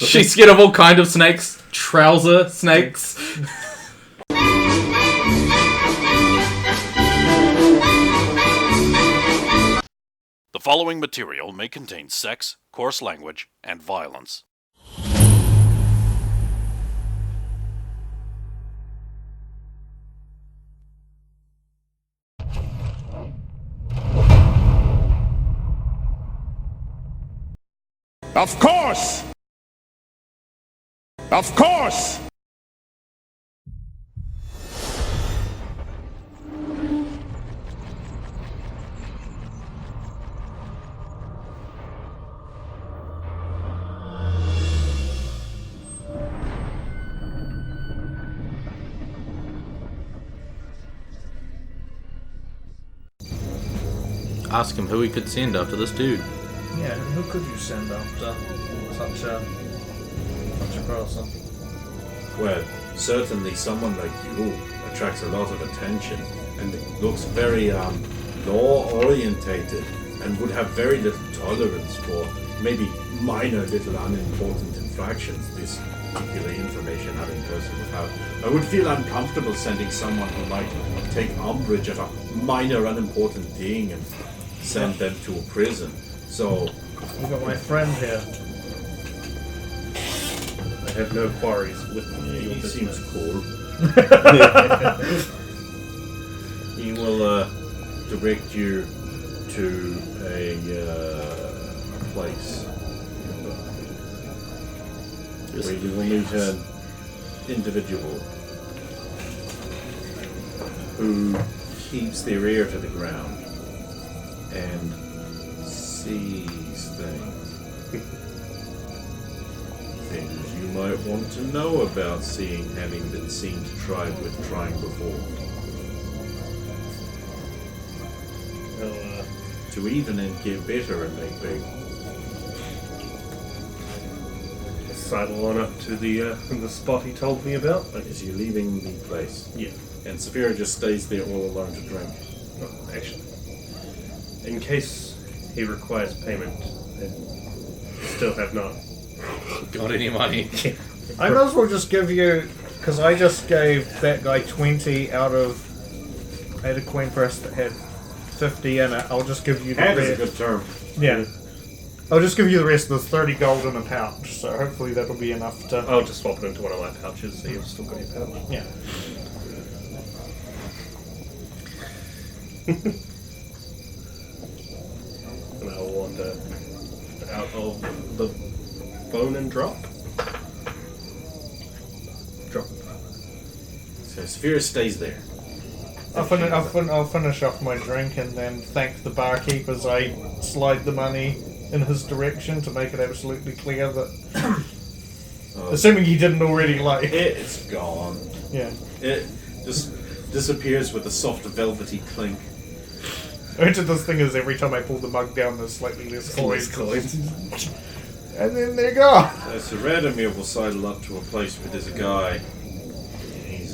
She's scared of all kind of snakes. Trouser snakes. The following material may contain sex, coarse language, and violence. Of course! Of course! Ask him who he could send after this dude. Yeah, who could you send after such a person? Well, certainly someone like you attracts a lot of attention and looks very law-orientated and would have very little tolerance for maybe minor little unimportant infractions this particular information having person without. I would feel uncomfortable sending someone who might take umbrage at a minor unimportant thing and send them to a prison. So You've got my friend here. I have no quarries with he your seems business. cool. He will direct you to a place where you will meet an individual who keeps their ear to the ground and sees things you might want to know about seeing, having been seen to try with trying before. To even and get better and make big. Sidle on up to the spot he told me about. Is you leaving the place? Yeah. And Saphira just stays there all alone to drink. Oh, actually, in case he requires payment, I still have not. Got any money? I might as well just give you, because I just gave that guy 20 out of. I had a coin press that had 50 in it. I'll just give you the Hand is a rest. good term. Yeah. I'll just give you the rest. There's 30 gold in a pouch, so hopefully that'll be enough to. I'll just swap it into one of my pouches so you've still got your pouch. Yeah. And I'll wander out of the bone and drop. Drop. So Saphira stays there. I'll finish off my drink and then thank the barkeep as I slide the money in his direction to make it absolutely clear that. Assuming he didn't already like. It's gone. Yeah. It just disappears with a soft velvety clink. Which of this thing is every time I pull the mug down, there's slightly less coins. And then there you go. So Radomir will sidle up to a place where there's a guy. He's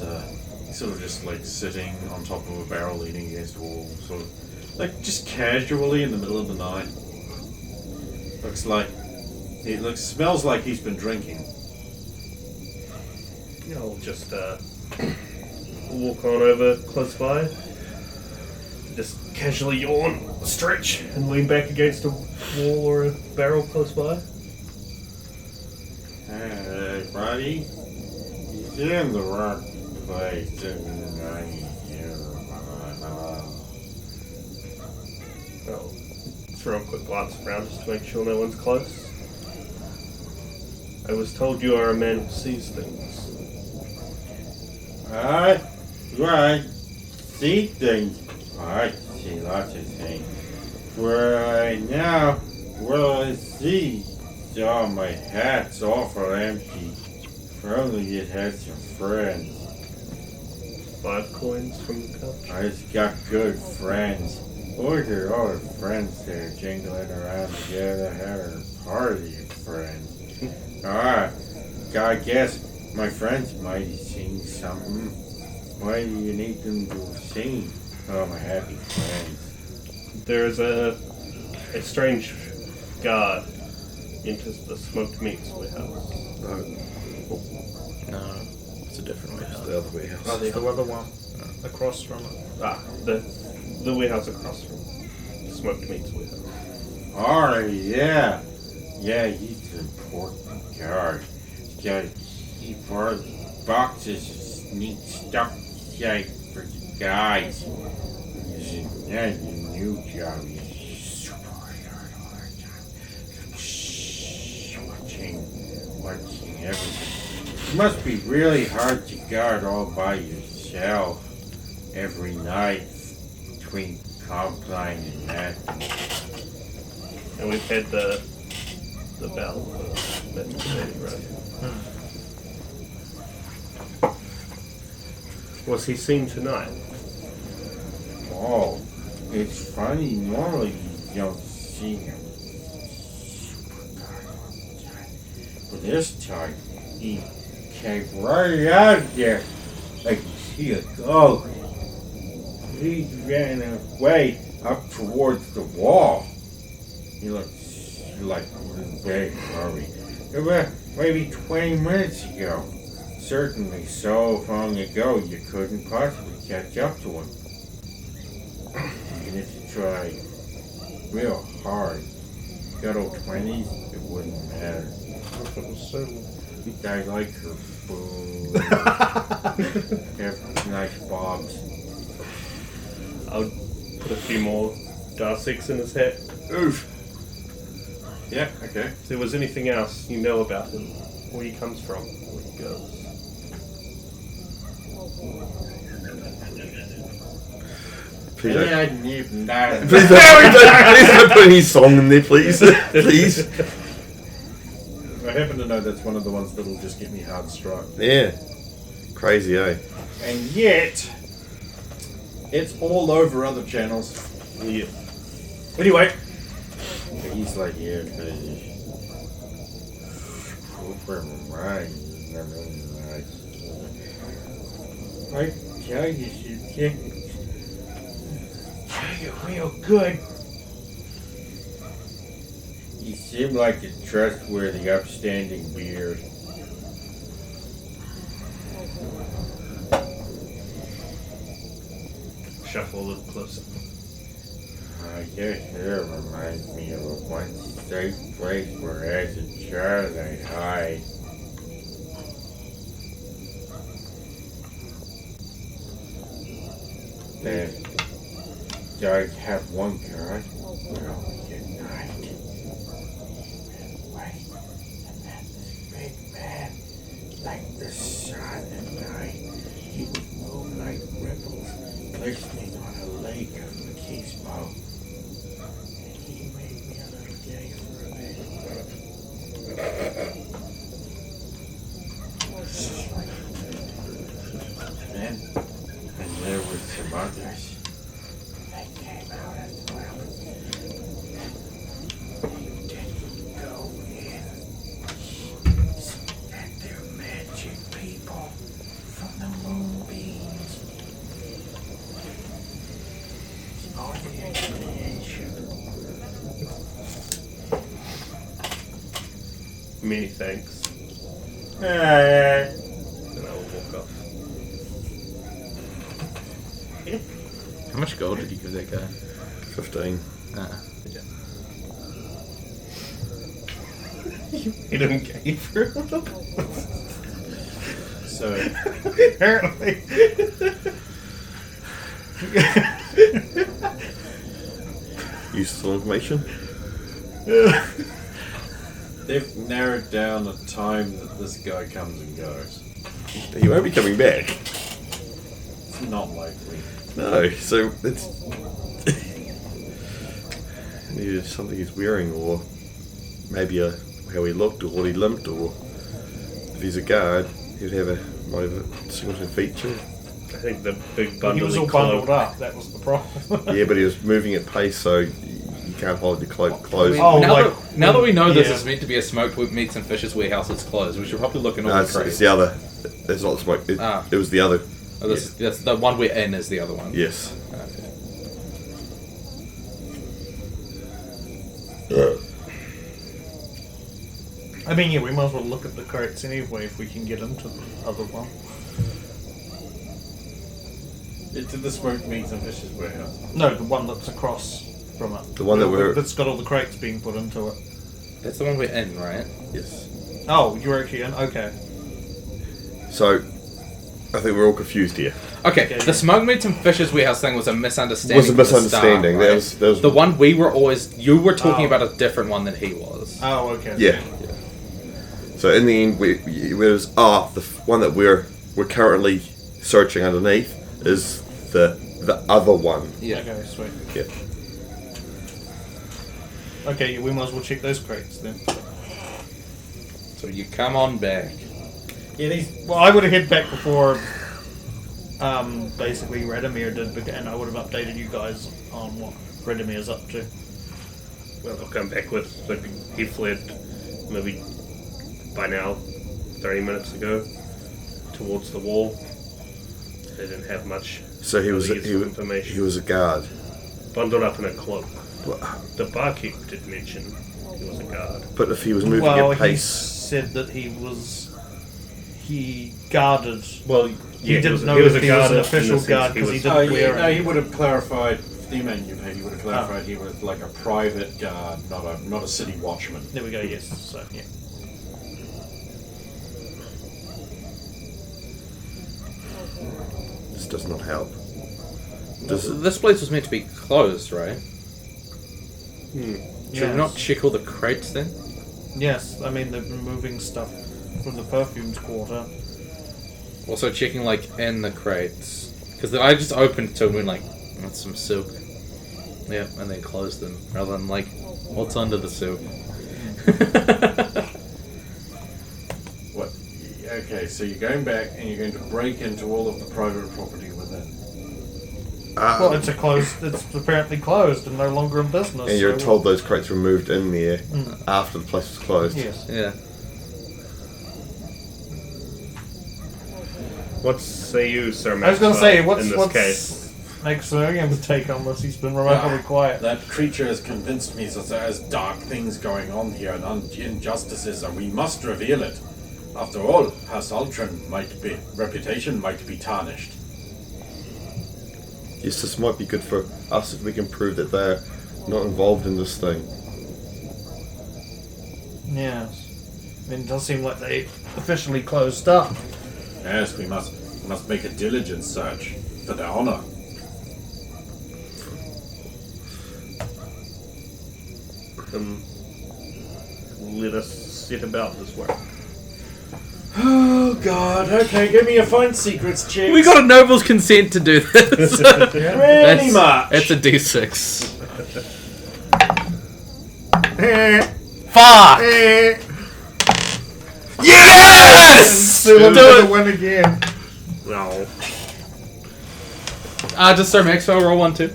sort of just like sitting on top of a barrel leaning against a wall, sort of like just casually in the middle of the night. Smells like he's been drinking. I'll just walk on over close by. Just casually yawn, stretch, and lean back against a wall or a barrel close by. Hey, buddy. You're in the wrong place. I'll throw a quick glance around just to make sure no one's close. I was told you are a man who sees things. Right. See things. I see lots of things. Right now, well, I see. Oh, my hat's awful empty. Probably it had some friends. 5 coins from the pouch. I just got good friends. Look at all the friends there jingling around together, having a party of friends. I guess my friends might have seen something. Why do you need them to have seen? Oh, my happy friends. There's a strange guard enters the smoked meats warehouse. No, No, it's a different it's warehouse. the other warehouse. Oh, the other one. Across from it. The warehouse across from the smoked meats warehouse. Oh, yeah. Yeah, he's an important guard. He's got to keep our boxes of neat stuff safe for the guys. That's a new job. He's super hard all the time. Shh, watching everything. It must be really hard to guard all by yourself every night between Compline and that. And we've had the bell for that meeting, right? Was he seen tonight? Oh, it's funny. Normally you don't see him. But this time, he came right out there. I could see it go. He ran away up towards the wall. He looked like in a big hurry. It was maybe 20 minutes ago. Certainly so long ago you couldn't possibly catch up to him. Even if you tried real hard. Good old 20s, it wouldn't matter. If it was so I like her food. Have nice bobs. I'll put a few more Darsics in his hat. Oof. Yeah, okay. If there was anything else you know about him, where he comes from, where he goes. Please I don't, hadn't even died. please don't put any song in there, please. Please. I happen to know that's one of the ones that'll just get me hard struck. Yeah. Crazy, eh? And yet, it's all over other channels. Yeah. Anyway, He's like, yeah, super right. I tell you, you're real good. You seem like a trustworthy, upstanding beard. Shuffle a little closer. I guess it reminds me of a once safe place where as a child I'd hide. Then does have one guard where only at night. Right, and then this big man, like the sun at night, he would move like ripples, glistening on a lake of machismo. And he made me a little gay for a bit. And there were some others. They came out as well. They didn't go in. That they're magic people from the moonbeams. It's all the explanation. Many thanks. Ah, And I will walk off. How much gold did you give that guy? 15. Yeah. You made him gay for him? so apparently. Useful information. they've narrowed down the time that this guy comes and goes. He won't be coming back. It's not likely. No, so it's maybe something he's wearing, or maybe how he looked, or what he limped, or if he's a guard, he'd have might have a singleton feature. I think the big He bundle was all bundled up. That was the problem. Yeah, but he was moving at pace, so you can't hold the cloak closed. Oh, now, like- now that we know this yeah. is meant to be a smoked meats and fishes warehouse, it's closed. We should probably look in all No, the it's crates. the other. It's not the smoke. It was the other. Oh, that's the one we're in is the other one. Yes. Okay. I mean, yeah, we might as well look at the crates anyway if we can get into the other one. Into the smoked meats and fishes warehouse. No, the one that's across from it. The one that's got all the crates being put into it. That's the one we're in, right? Yes. Oh, you're actually in? Okay. So, I think we're all confused here. Okay, Okay, the yeah. Smoked Meats and Fishes warehouse thing was a misunderstanding. Was a from the misunderstanding. start, right? There was The one we were always... You were talking Oh. about a different one than he was. Oh, okay. Yeah. So in the end, it was the one that we're currently searching underneath is the other one. Yeah. Okay, sweet. Yeah. Okay, we might as well check those crates then. So you come on back. Yeah, well, I would have hit back before, basically Radomir did, and I would have updated you guys on what Radomir's up to. Well, I'll come back with, like, he fled maybe by now, 30 minutes ago, towards the wall. They didn't have much So he was information. he was a guard. Bundled up in a cloak. Well, The barkeep did mention he was a guard. but if he was moving Well, at he pace, said that he guarded. Well, He didn't was, know he was if a he was guard an in official the sense guard he 'cause he was- didn't- Oh, yeah, wear no, it. he would have clarified. The man you paid, he would have clarified he was like a private guard, not a city watchman. There we go. Yes. So yeah. this does not help. This place was meant to be closed, right? Should we not check all the crates then? Yes. I mean, they've been moving stuff from the perfumes quarter. Also checking, like, in the crates. Because I just opened two and went like, that's some silk. Yeah, and then closed them. Rather than like, what's under the silk? What? Okay, so you're going back and you're going to break into all of the private property within. Well, it's apparently closed and no longer in business. and you're so- told those crates were moved in there after the place was closed. Yes. Yeah. What say you, Sir I was going to say, Maxwell, what's in this case? Maximilian's take on this? He's been remarkably quiet. That creature has convinced me that there is dark things going on here and injustices, and we must reveal it. After all, House Ultron reputation might be tarnished. Yes, this might be good for us if we can prove that they're not involved in this thing. Yes. I mean, it does seem like they officially closed up. Yes, we must make a diligent search for their honor. Let us set about this work. Oh God! Okay, give me a find secrets check. We got a noble's consent to do this. really much. It's a D6. Fuck! Yes! Still Do to win again. No. Just Sir Maxwell roll 1 2.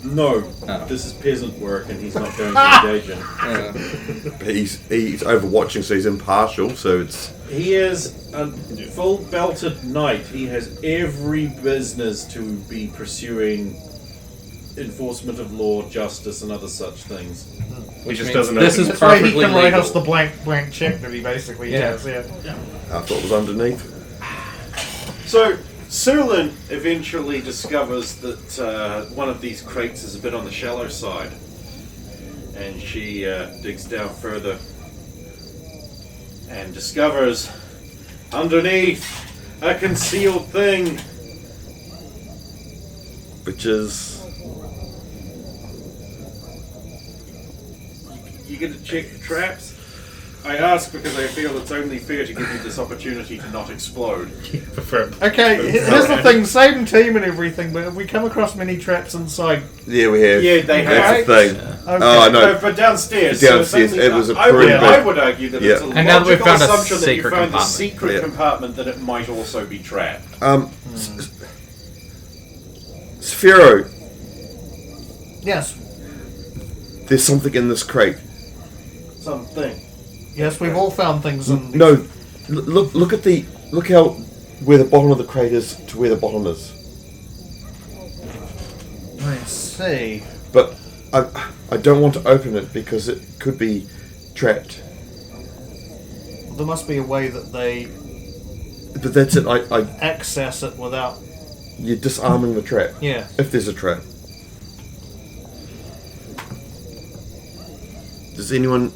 No, Oh. this is peasant work, and he's not going to engage in. But he's overwatching, so he's impartial. So it's He is a full-belted knight. He has every business to be pursuing enforcement of law, justice, and other such things. He just means doesn't know. this is That's why he perfectly can write us the legal. blank check that he basically Yeah. has. Yeah. I thought it was underneath. So, Sulin eventually discovers that one of these crates is a bit on the shallow side. And she digs down further and discovers underneath a concealed thing. Which is You get to check the traps? I ask because I feel it's only fair to give you this opportunity to not explode. Okay, here's the thing: same team and everything, but have we come across many traps inside? yeah, we have. Yeah, they That's have. the thing. Okay. Oh, I know. No, but downstairs. Downstairs, so it's it was a I would, pretty I big- would argue that Yeah. it's a And now that we've logical found a assumption that you secret found a compartment. secret Yeah. compartment that it might also be trapped. Sphero, Yes, there's something in this crate. Something. yes, we've all found things in. No, look at look how where the bottom of the crate is to where the bottom is. I see. But I don't want to open it because it could be trapped. There must be a way that they But that's it. I access it without. you're disarming the trap. Yeah. If there's a trap. Does anyone?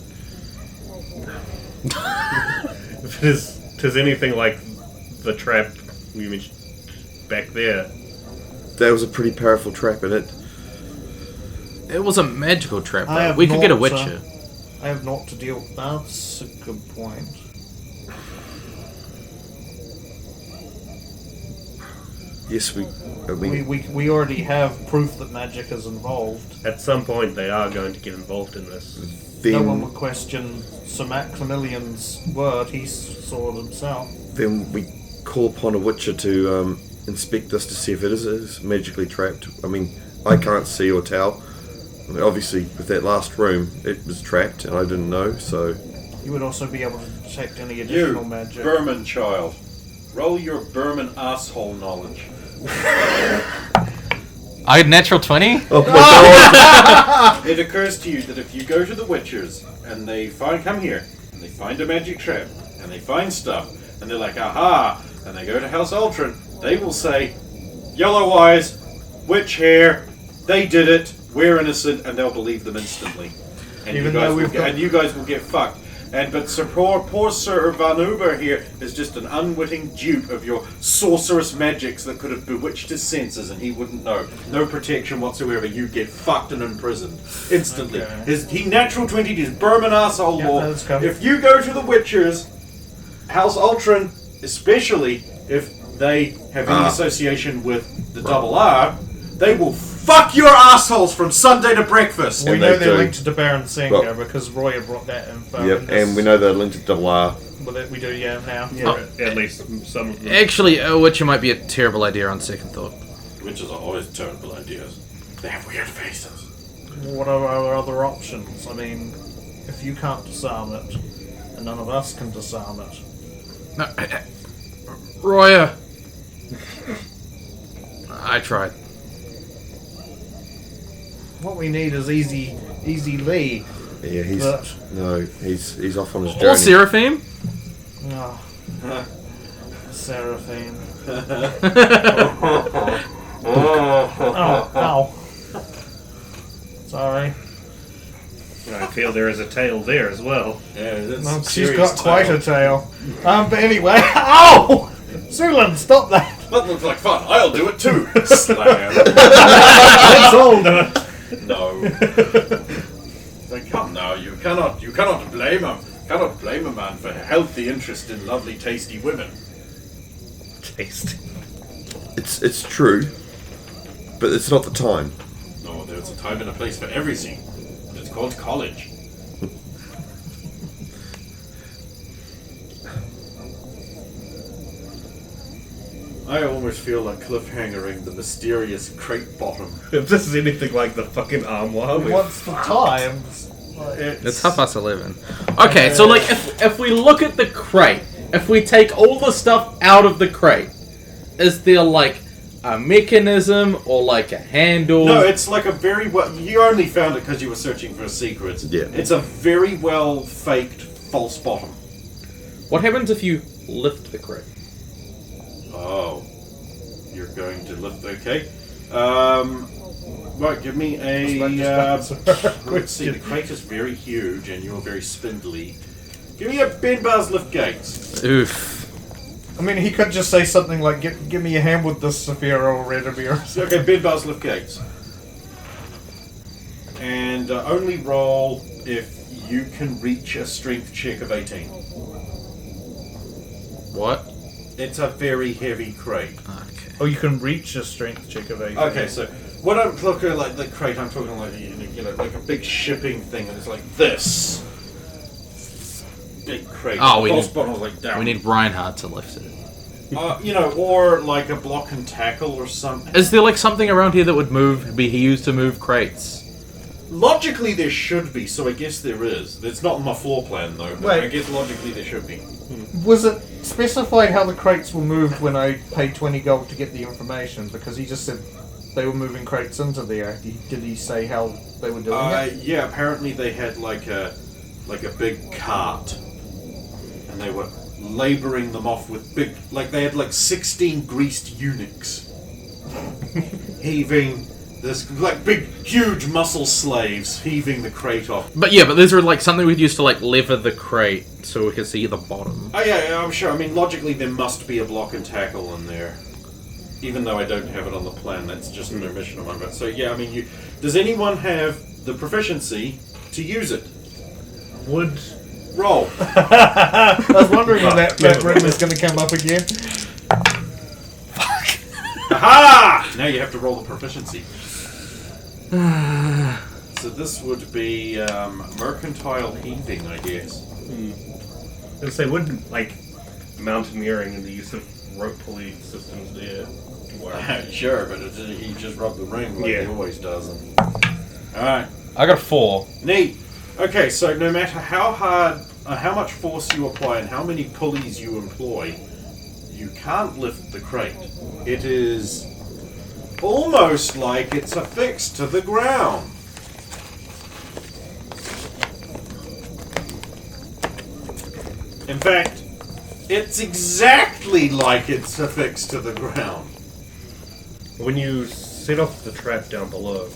If it is anything like the trap we mentioned back there, That was a pretty powerful trap, in it. It was a magical trap, I though. have We could get a not, Witcher. I have not to deal. That's a good point. Yes, We already have proof that magic is involved. at some point they are going to get involved in this. No one then would question Sir Maximilian's word. He saw it himself. then we call upon a Witcher to inspect this to see if it is magically trapped. I mean, I can't see or tell. I mean, obviously, with that last room, it was trapped, and I didn't know. So You would also be able to detect any You, additional magic. Berman child, roll your Berman asshole knowledge. I had natural 20? oh my god! It occurs to you that if you go to the Witchers and they come here and they find a magic trap and they find stuff and they're like, aha, and they go to House Ultron, they will say, yellow eyes, witch hair, they did it, we're innocent, and they'll believe them instantly. And Even you guys though will we've got- and you guys will get fucked. But poor Sir Van Uber here is just an unwitting dupe of your sorcerous magics that could have bewitched his senses and he wouldn't know. No protection whatsoever. You get fucked and imprisoned instantly. Okay. He natural 20'd his Berman asshole Yeah, law. let's go. If you go to the Witchers, House Ultron, especially if they have any association with the Double R, they will fuck your assholes from Sunday to breakfast. We And know they they're do. linked to Baron Senko Well- because Roy had brought that info. Yep, in this- and we know they're linked to Double R. Well, that we do, yeah, now. Or at least some of them. Actually, a Witcher might be a terrible idea on second thought. Witches are always terrible ideas. They have weird faces. What are our other options? I mean, if you can't disarm it, and none of us can disarm it, No, Roya. I tried. what we need is Easy Lee. Yeah, he's But- he's off on his Or journey. Seraphim. Oh, Seraphine. Oh, ow. Sorry. I feel there is a tail there as well. Yeah, that's No, she's serious got quite a tail. tail. But anyway, ow! Sulan, stop that! That looks like fun. I'll do it too. Slam. Let's all do it. No. Like, come now, you cannot blame him. Cannot blame a man for a healthy interest in lovely, tasty women. Taste. It's true, but it's not the time. No, there's a time and a place for everything. It's called college. I almost feel like cliffhangering the mysterious crate bottom. If this is anything like the fucking armoire, What's the time? It's 11:30. Okay, so like if we look at the crate, if we take all the stuff out of the crate, is there like a mechanism or like a handle? No, it's like a very well. You only found it because you were searching for a secret. Yeah. It's a very well faked false bottom. What happens if you lift the crate? Oh, you're going to lift. Okay. Right, give me a. Let's see. The crate is very huge, and you're very spindly. Give me a bend bars lift gates. Oof. I mean, he could just say something like, give me a hand with this, Saphira or Redimir. Okay, bend bars lift gates. And only roll if you can reach a strength check of 18. What? It's a very heavy crate. Okay. Oh, you can reach a strength check of 8. Okay, so when I'm talking like the crate, I'm talking like like a big shipping thing, and it's like this big crate. Oh, we false need- bottom was like down. We need Reinhardt to lift it. Or like a block and tackle or something. Is there like something around here that would be used to move crates? Logically, there should be, so I guess there is. It's not in my floor plan though. But Wait. I guess logically there should be. Was it specified how the crates were moved when I paid 20 gold to get the information? Because he just said they were moving crates into there. Did he say how they were doing it? Yeah, apparently they had like a big cart, and and they were labouring them off with big, like they had like 16 greased eunuchs heaving this, like big, huge muscle slaves heaving the crate off. But yeah, but these are like something we'd use to like lever the crate so we can see the bottom. Oh yeah, I'm sure. I mean, logically there must be a block and tackle in there. Even though I don't have it on the plan, that's just an omission of one. But so yeah, I mean, does anyone have the proficiency to use it? Would Roll. I was wondering when that room is going to come up again. Aha! Now you have to roll the proficiency. So this would be mercantile heaving, I guess. I was say, would like mountaineering and the use of rope pulley systems there work? Sure, but he just rubbed the ring like he always does. Alright. I got a 4. Neat. Okay, so no matter how hard, how much force you apply and how many pulleys you employ, you can't lift the crate. It is almost like it's affixed to the ground. In fact, it's exactly like it's affixed to the ground. When you set off the trap down below,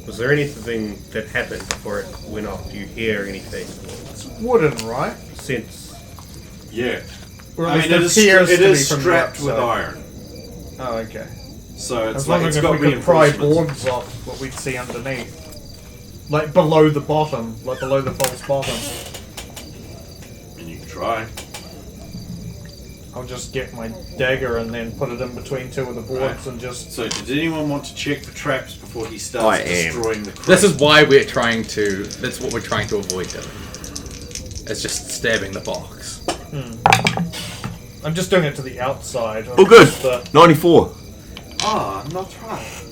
was there anything that happened before it went off? Do you hear anything? It's wooden, right? Sense? Yeah. Or I at mean, least it appears to be is from the strapped with outside. iron. Oh, okay. So I it's was like wondering it's if got we could pry reinforcements. boards off what we'd see underneath. Like below the bottom, like below the false bottom. And you can try. I'll just get my dagger and then put it in between two of the boards and just... So does anyone want to check for traps before he starts destroying the crate? This is why we're trying to. That's what we're trying to avoid doing. It's just stabbing the box. I'm just doing it to the outside. Oh, good. The, 94. Ah, not right.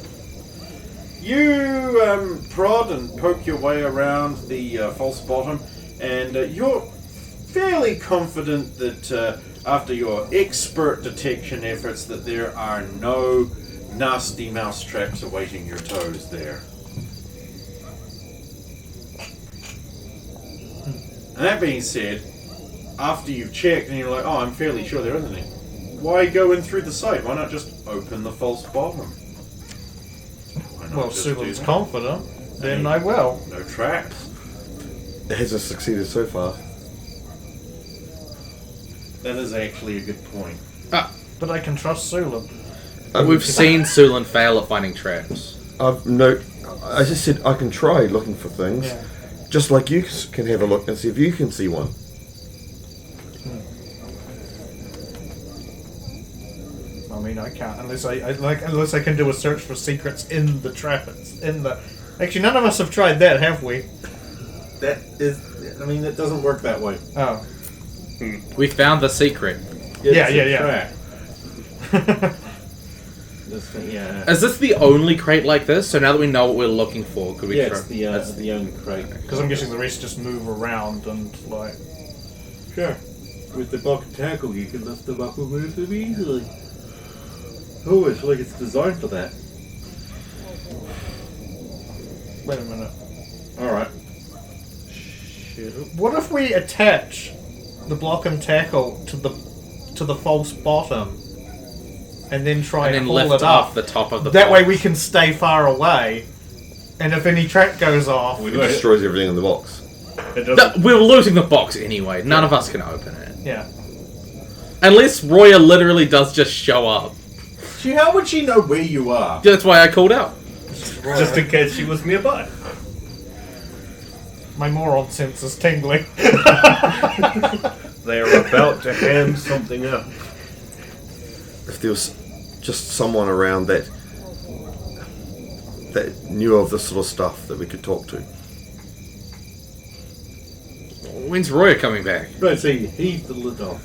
You prod and poke your way around the false bottom, and you're fairly confident that after your expert detection efforts that there are no nasty mouse traps awaiting your toes there. And that being said, after you've checked and you're like, oh, I'm fairly sure there isn't any, why go in through the side? Why not just open the false bottom? Why not well, just do Sulu's that? confident, then Hey. I will. No traps. It hasn't succeeded so far. That is actually a good point. But I can trust Sulu. We've seen Sulan fail at finding traps. I just said I can try looking for things. Yeah. Just like you can have a look and see if you can see one. I mean, I can't unless unless I can do a search for secrets in the trap. In the actually, none of us have tried that, have we? That is, I mean, that doesn't work that way. Oh, We found the secret. Yeah, it's yeah, a yeah. trap. This thing, yeah. Is this the only crate like this? So now that we know what we're looking for, could we Yeah, try? it's the only crate. because I'm guessing the rest just move around and like. Sure. With the block and tackle, you can lift them up and move them easily. Oh, it's like it's designed for that. Wait a minute. Alright. What if we attach the block and tackle to the false bottom, and then try And and, then pull lift it off up? the top of the That box. way we can stay far away, and if any trap goes off, It destroys everything in the box. It doesn't. We're losing the box anyway. None of us can open it. yeah. Unless Roya literally does just show up. How would she know where you are? That's why I called out. Just in case she was nearby. My moron sense is tingling. They are about to hand something out. If there was just someone around that knew of this sort of stuff that we could talk to. When's Roya coming back? Right, so you heave the lid off.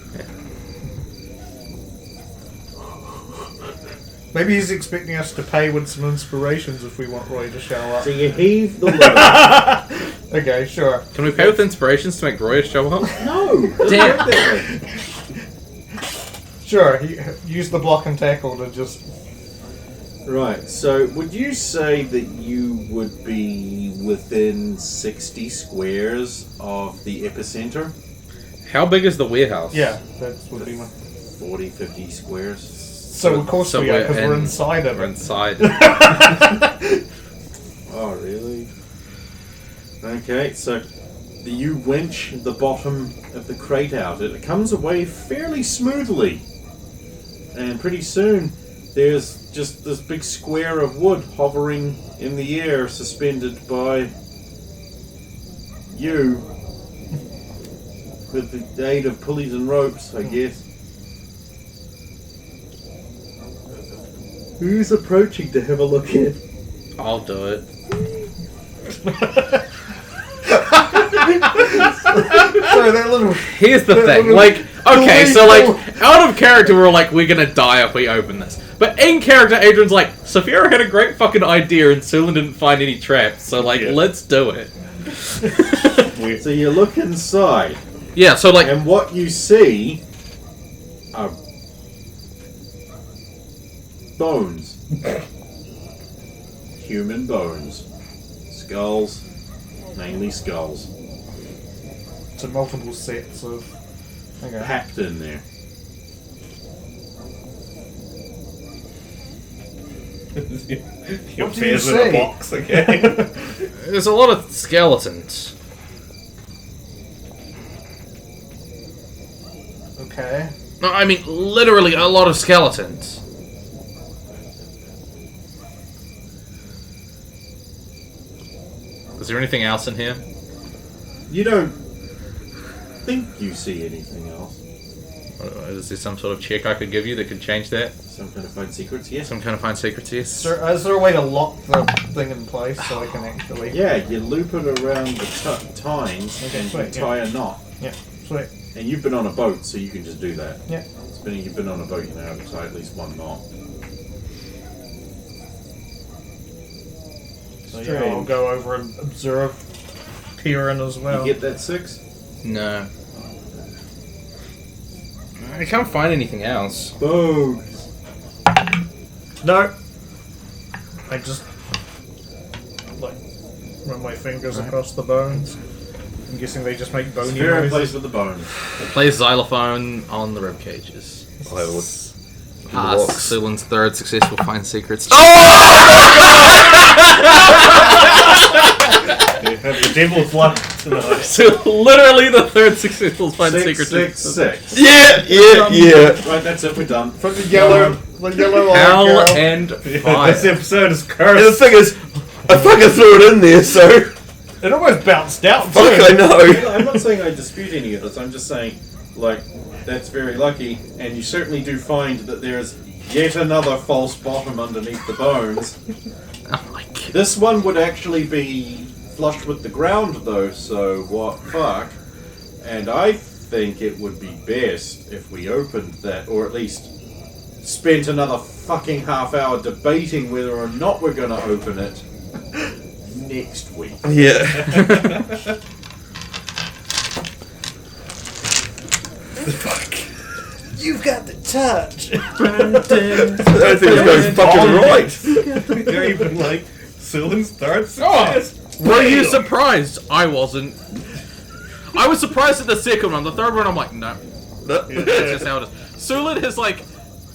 Maybe he's expecting us to pay with some inspirations if we want Roy to show up. So you heave the lid off. Okay, sure. Can we pay with inspirations to make Roya show up? No! Damn. Sure, use the block and tackle to just... Right, so would you say that you would be within 60 squares of the epicenter? How big is the warehouse? Yeah, that would be my. 40, 50 squares. So of course we are, because we're inside of We're it. inside. Oh, really? Okay, so you winch the bottom of the crate out. It comes away fairly smoothly. And pretty soon, there's just this big square of wood hovering in the air, suspended by you. With the aid of pulleys and ropes, I guess. Who's approaching to have a look at? I'll do it. So that little. Here's the thing, like, okay, so like, out of character we're like, we're gonna die if we open this. But in character, Adrian's like, Saphira had a great fucking idea and Sulan didn't find any traps, so like, let's do it. So you look inside. Yeah, so like... And what you see are bones. Human bones. Skulls. Mainly skulls. So multiple sets of. Okay. Packed in there. Your What do you face in say? a box again. There's a lot of skeletons. Okay. No, I mean, literally a lot of skeletons. Is there anything else in here? You don't think you see anything else. Is there some sort of check I could give you that could change that? Some kind of find secrets, yes. Some kind of find secrets, yes? Is there a way to lock the thing in place so I can actually? Yeah, you loop it around the tines Okay, and sweet, you tie a knot. Yeah. Sweet. And you've been on a boat, so you can just do that. Yeah. Spinning, you've been on a boat, you know how to tie at least one knot. So yeah, I'll go over and observe, peer in as well. You get that 6? No. I can't find anything else. Bones. No. I just like run my fingers across the bones. I'm guessing they just make bony Fair noises. place with the bones. Play xylophone on the rib cages. I'll have a look. Pass Sulan's third successful find secrets. You have the devil's luck tonight. So literally the third successful find secrets. 666. Yeah. Right, that's it, we're done. From the yellow Hell girl. and This fire. episode is And the cursed. thing is, I fucking threw it in there, so It almost bounced out. fuck, too. I know. I'm not saying I dispute any of this, I'm just saying, like, that's very lucky, and you certainly do find that there's yet another false bottom underneath the bones. Oh my god. This one would actually be flush with the ground, though, so what fuck. And I think it would be best if we opened that, or at least spent another fucking half hour debating whether or not we're gonna open it next week. Yeah. You've got the touch. I think it's going fucking right. You're even like Sulan's third success. Were you surprised? I wasn't. I was surprised at the second one. The third one, I'm like, no. That's just how it is. Sulan has, like,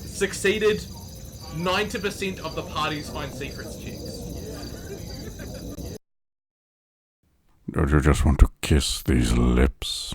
succeeded 90% of the party's find secrets checks. Don't you just want to kiss these lips?